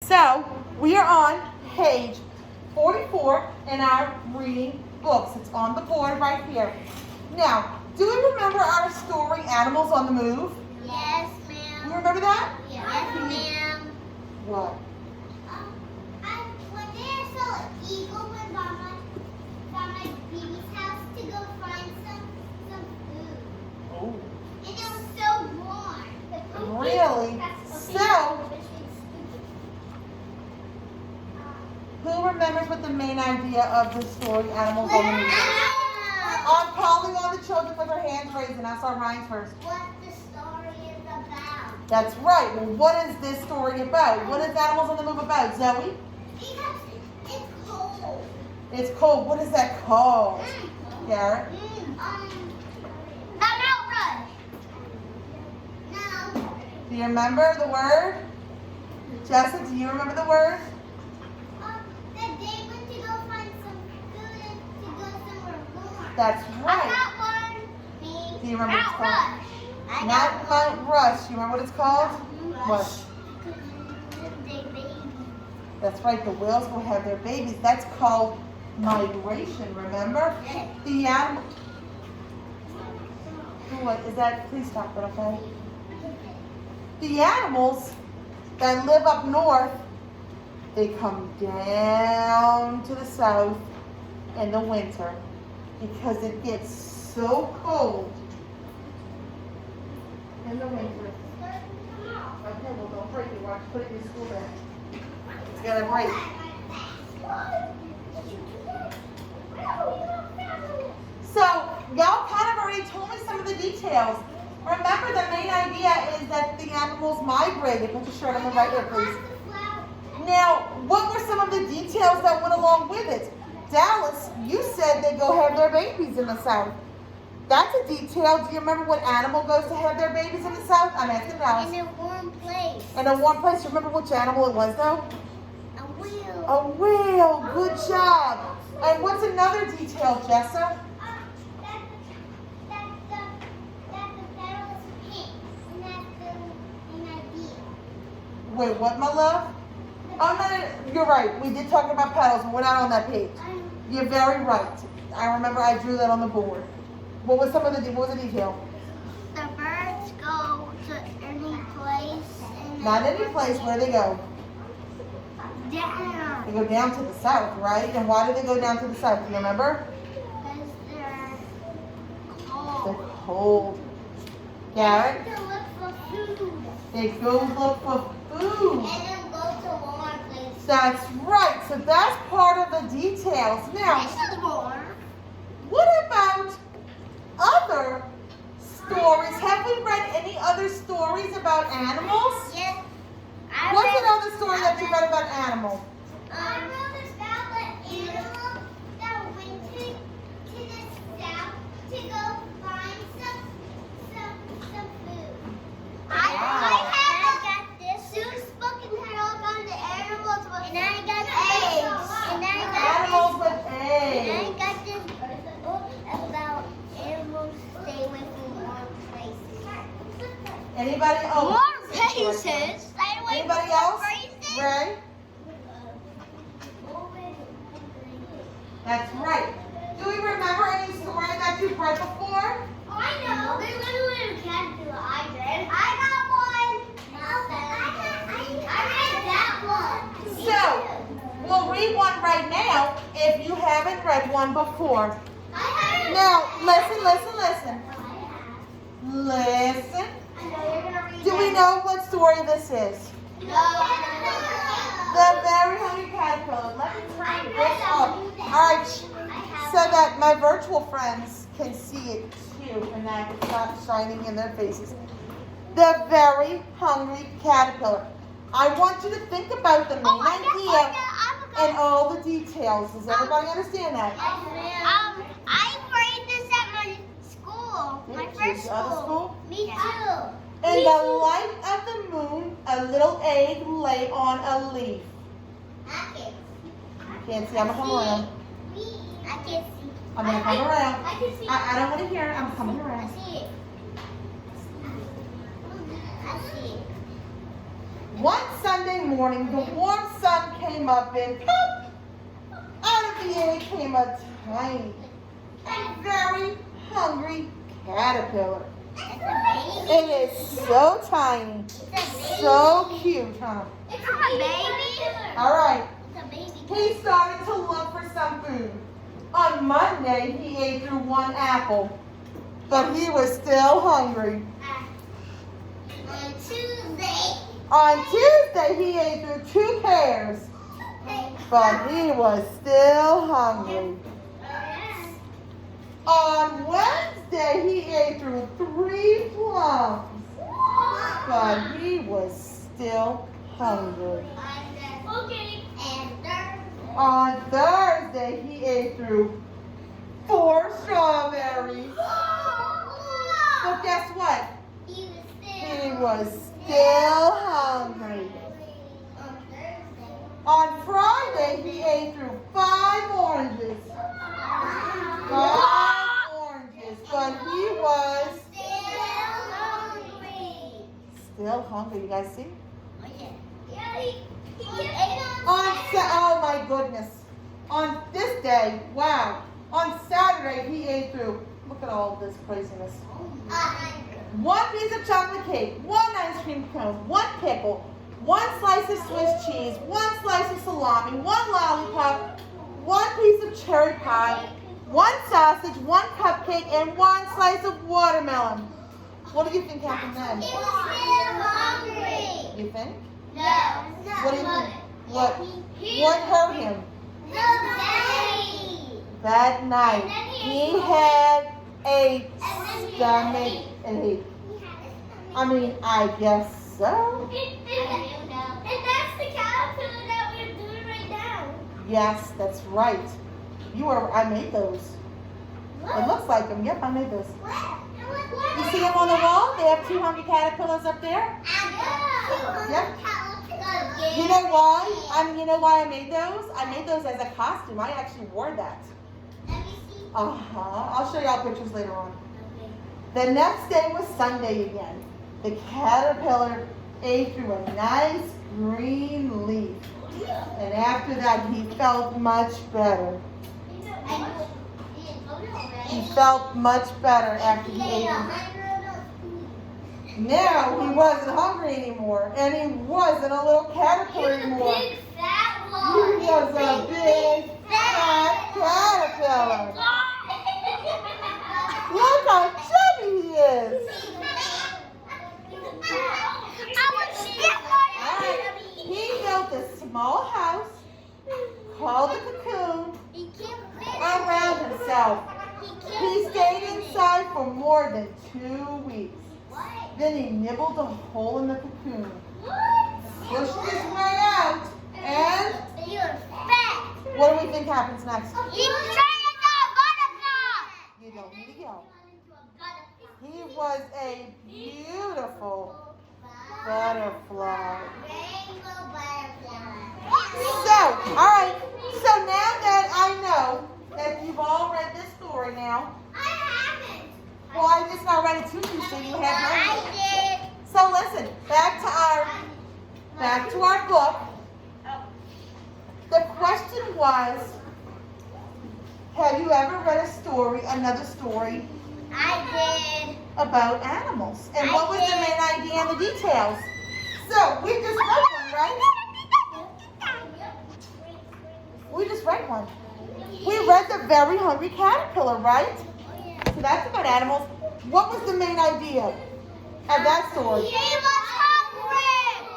So we are on page 44 in our reading books. It's on the board right here. Now, do we remember our story, Animals on the Move? Yes, ma'am. You remember that? Yes, ma'am. What? One day I saw an eagle went by my baby's house to go find some food. Oh. And it was so warm. Really? So, who remembers what the main idea of the story, Animals on the Move? I'm calling all the children with their hands raised, and I saw Ryan's first. What the story is about. That's right. Well, what is this story about? What is Animals on the Move about, Zoe? Because it's cold. It's cold. What is that called? Garrett? Mount Rush. No. Do you remember the word? Jessica, do you remember the word? That they went to go find some food and to go somewhere warm. That's I right. got one. Do you remember what it's Mount called? Rush. I Not got Mount Rush. You remember what it's called? What? That's right. The whales will have their babies. That's called migration, remember? The animal. What is that? Please stop it, okay? The animals that live up north, they come down to the south in the winter because it gets so cold in the winter. Okay, well, don't break it. Watch, put it in your school bag. It's gonna break. So, y'all kind of already told me some of the details. Remember, the main idea is that the animals migrated. Put your shirt on the right here, please. Now, what were some of the details that went along with it? Dallas, you said they go have their babies in the south. That's a detail. Do you remember what animal goes to have their babies in the south? I'm asking Dallas. In a warm place. In a warm place. You remember which animal it was, though? A wheel. A whale. Good job. And what's another detail, Jessa? That the pedal is pink. And that's an idea. Wait, what, my love? Oh, no, you're right. We did talk about petals, but we're not on that page. You're very right. I remember I drew that on the board. What was what was the detail? The birds go to any place. And Not any place. Where do they go? down. They go down to the south, right? And why do they go down to the south? Do you remember? Because they're They're cold. cold. Garrett? They look for food. They go look for food. And then go to warm places. That's right. So that's part of the details. Now, This is warm. what about other stories? Have we read any other stories about animals? Yes. What's another story that you read about animals? I wrote about the animal that went to the south to go find some food. I got this. Sue's book and had all kinds of animals with and I got eggs. And I got Animals with this. And I eggs. got this book about animals stay away from warm places. Anybody else? Stay away Anybody from else? warm places. Ray? That's right. Do we remember any story that you've read before? I know. They literally can't do it. I did. I got one. I read that one. So, we'll read one right now if you haven't read one before. I have. Now, listen. Listen. I know you're gonna read Do we know what story this is? No. The Very Hungry Caterpillar. Let me turn this up. Alright, so that my virtual friends can see it too and that it's not shining in their faces. The Very Hungry Caterpillar. I want you to think about the main idea and all the details. Does everybody understand that? I read this at my school. My first Your other school? Me too. In the light of the moon, a little egg lay on a leaf. I Can't see, I'm gonna come around. can't see. I'm gonna come around. I can see. I don't want to hear it, I'm coming I around. see it. I see it. One Sunday morning, the warm sun came up and pop, out of the air came a tiny and very hungry caterpillar. It is so tiny, so cute, huh? It's a baby. All right, It's a baby. he started to look for some food. On Monday, he ate through one apple, but he was still hungry. On Tuesday. On Tuesday, he ate through 2 pears, but he was still hungry. On Wednesday, he ate through 3 plums, but he was still hungry. Okay. And Thursday. On Thursday, he ate through 4 strawberries. But guess what? He was still hungry. On Thursday. On Friday, he ate through 5 oranges. 5 oranges, but he was still hungry. You guys see? Oh my goodness. On this day, wow. On Saturday, he ate through, look at all this craziness. 1 piece of chocolate cake, 1 ice cream cone, 1 pickle, 1 slice of Swiss cheese, 1 slice of salami, 1 lollipop, 1 piece of cherry pie, 1 sausage, 1 cupcake, and 1 slice of watermelon. What do you think happened then? You think? What do you think? What hurt him? That night, he had a stomach ache. I mean, I guess so. And that's the caterpillar that we're doing right now. Yes, that's right. I made those. It looks like them. Yep, I made those. You see them on the wall? They have 2 hungry caterpillars up there. Yep. You know why? You know why I made those? I made those as a costume. I actually wore that. I'll show y'all pictures later on. The next day was Sunday again. The caterpillar ate through a nice green leaf. And after that, he felt much better. He felt much better after he ate them. Now he wasn't hungry anymore, and he wasn't a little caterpillar anymore. He was a big, fat caterpillar. Look how chubby he is. He built a small house called the cocoon around himself. He stayed inside for more than 2 weeks. Then he nibbled a hole in the cocoon, pushed his way out, and what do we think happens next? You don't need to yell. He was a beautiful butterfly. So, all right. So now that I know that you've all read this story now, well, I just now read it to you, so you have no. So listen, back to our book. The question was, have you ever read another story about animals? And what was the main idea and the details? So we just read one, right? We just read one. We read The Very Hungry Caterpillar, right? So that's about animals. What was the main idea of that story? He was hungry.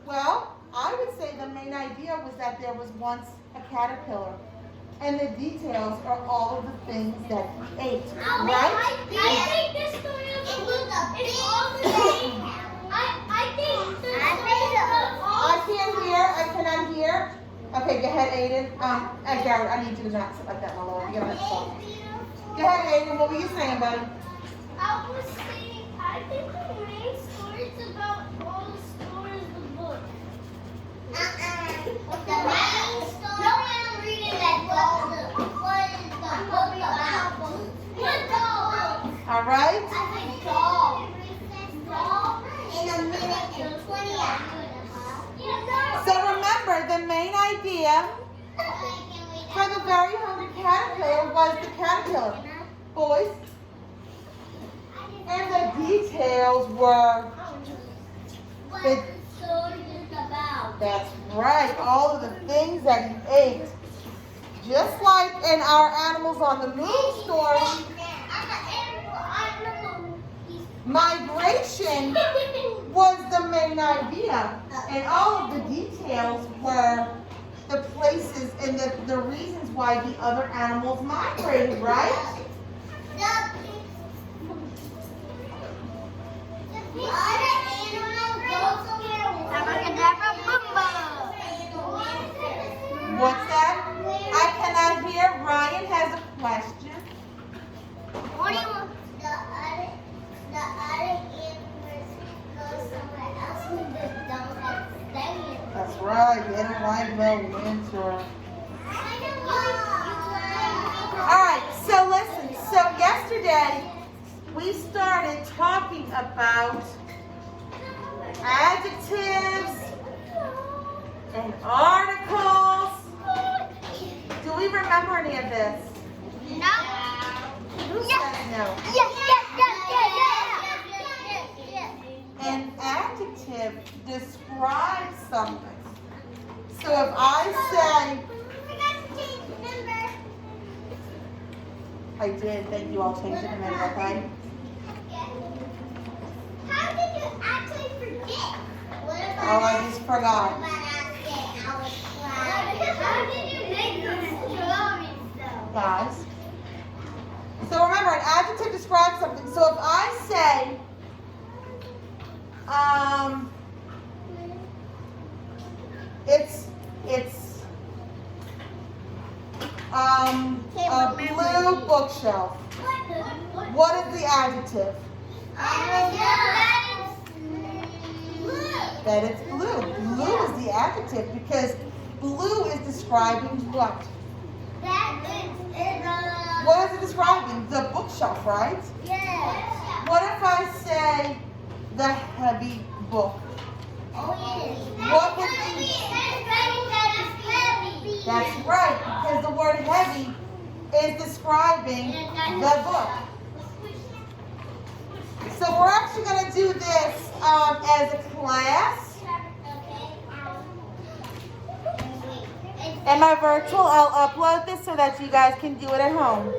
Well, I would say the main idea was that there was once a caterpillar. And the details are all of the things that he ate, right? I think this story of the book is all the same. I think the story of all. I can't hear. I cannot hear. Okay, go ahead, Aiden. Garrett, I need you to not sit like that, my lord. You're gonna stop. Go ahead, Aiden. What were you saying, buddy? I was saying, I think the main story is about all the stories of the book. The main story. No one reading that book. What is the book about? What dog? All right. I think dog. Dog in a minute and 20 hours. idea for the very hungry caterpillar was the caterpillar. Boys. And the details were, that's right, all of the things that he ate. Just like in our Animals on the Moon story, migration was the main idea. And all of the details were the places and the reasons why the other animals migrated, right? What's that? I cannot hear. Ryan has a question. What do you want? The other animals go somewhere else when they don't have to stay in. That's right. They don't like the winter. All right. So listen. So yesterday we started talking about adjectives and articles. Do we remember any of this? No. Who says no? An adjective describes something. So if I say, I did, thank you, I'll change it in a minute, okay? How did you actually forget? Oh, I just forgot. How did you make those drawings though? Guys. So remember, an adjective describes something. So if I say, it's a blue bookshelf. What is the adjective? That it's blue. Blue is the adjective because blue is describing what? What is it describing? The bookshelf, right? Yes. What if I say the heavy book? What would be? That's right, because the word heavy is describing the book. So we're actually going to do this as a class. In my virtual, I'll upload this so that you guys can do it at home.